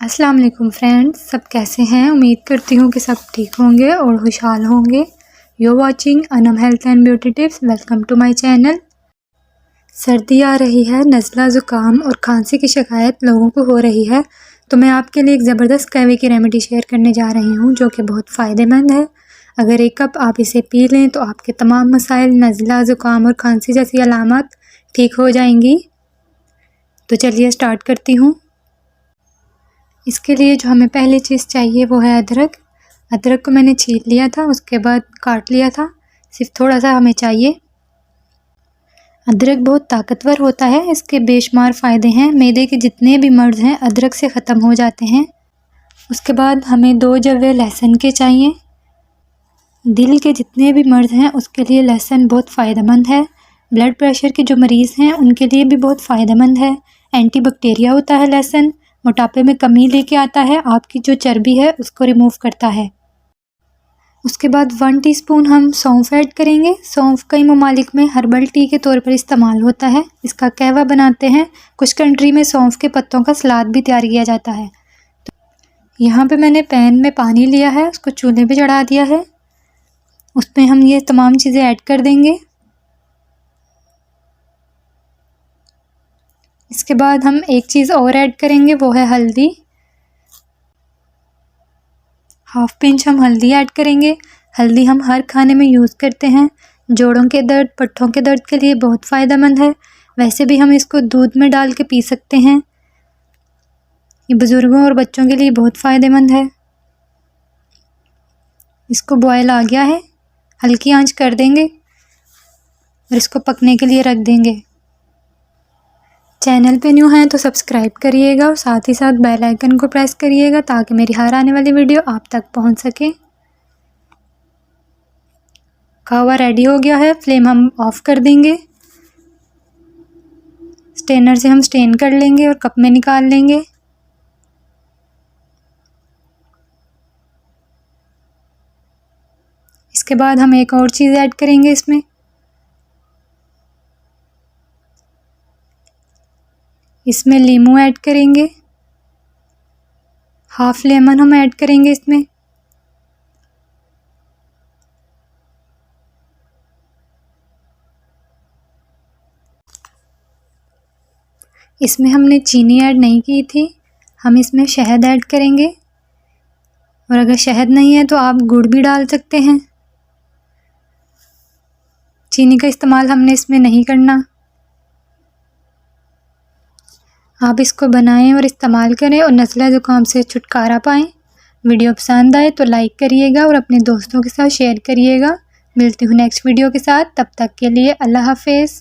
अस्सलाम वालेकुम फ्रेंड्स, सब कैसे हैं। उम्मीद करती हूँ कि सब ठीक होंगे और खुशहाल होंगे। You watching Anam health and beauty tips. Welcome to my channel. सर्दी आ रही है, नज़ला ज़ुकाम और खांसी की शिकायत लोगों को हो रही है, तो मैं आपके लिए एक ज़बरदस्त कहवे की रेमेडी शेयर करने जा रही हूँ जो कि बहुत फ़ायदेमंद है। अगर एक कप आप इसे पी लें तो आपके तमाम मसाइल, नज़ला ज़ुकाम और खांसी जैसी अलामत ठीक हो जाएंगी। तो चलिए स्टार्ट करती हूँ। इसके लिए जो हमें पहली चीज़ चाहिए वो है अदरक। अदरक को मैंने छील लिया था, उसके बाद काट लिया था, सिर्फ थोड़ा सा हमें चाहिए। अदरक बहुत ताकतवर होता है, इसके बेशुमार फ़ायदे हैं। मैदे के जितने भी मर्ज़ हैं अदरक से ख़त्म हो जाते हैं। उसके बाद हमें 2 जवे लहसुन के चाहिए। दिल के जितने भी मर्ज़ हैं उसके लिए लहसुन बहुत फ़ायदेमंद है। ब्लड प्रेशर के जो मरीज़ हैं उनके लिए भी बहुत फ़ायदेमंद है। एंटीबैक्टीरिया होता है लहसुन, मोटापे में कमी लेके आता है, आपकी जो चर्बी है उसको रिमूव करता है। उसके बाद 1 टीस्पून हम सौंफ ऐड करेंगे। सौंफ कई ममालिक में हर्बल टी के तौर पर इस्तेमाल होता है, इसका कहवा बनाते हैं। कुछ कंट्री में सौंफ के पत्तों का सलाद भी तैयार किया जाता है। तो यहाँ पे मैंने पैन में पानी लिया है, उसको चूल्हे पे चढ़ा दिया है, उसमें हम ये तमाम चीज़ें ऐड कर देंगे। इसके बाद हम एक चीज़ और ऐड करेंगे, वो है हल्दी। 1/2 पिंच हम हल्दी ऐड करेंगे। हल्दी हम हर खाने में यूज़ करते हैं। जोड़ों के दर्द, पट्ठों के दर्द के लिए बहुत फ़ायदेमंद है। वैसे भी हम इसको दूध में डाल के पी सकते हैं। ये बुज़ुर्गों और बच्चों के लिए बहुत फ़ायदेमंद है। इसको बॉयल आ गया है, हल्की आंच कर देंगे और इसको पकने के लिए रख देंगे। चैनल पे न्यू हैं तो सब्सक्राइब करिएगा और साथ ही साथ बेल आइकन को प्रेस करिएगा ताकि मेरी हर आने वाली वीडियो आप तक पहुंच सके। कहवा रेडी हो गया है, फ्लेम हम ऑफ कर देंगे। स्ट्रेनर से हम स्ट्रेन कर लेंगे और कप में निकाल लेंगे। इसके बाद हम एक और चीज़ ऐड करेंगे इसमें। इसमें नींबू ऐड करेंगे, 1/2 लेमन हम ऐड करेंगे इसमें। इसमें हमने चीनी ऐड नहीं की थी, हम इसमें शहद ऐड करेंगे। और अगर शहद नहीं है तो आप गुड़ भी डाल सकते हैं। चीनी का इस्तेमाल हमने इसमें नहीं करना। आप इसको बनाएं और इस्तेमाल करें और नज़ला ज़ुकाम से छुटकारा पाएं। वीडियो पसंद आए तो लाइक करिएगा और अपने दोस्तों के साथ शेयर करिएगा। मिलती हूँ नेक्स्ट वीडियो के साथ, तब तक के लिए अल्लाह हाफ़िज़।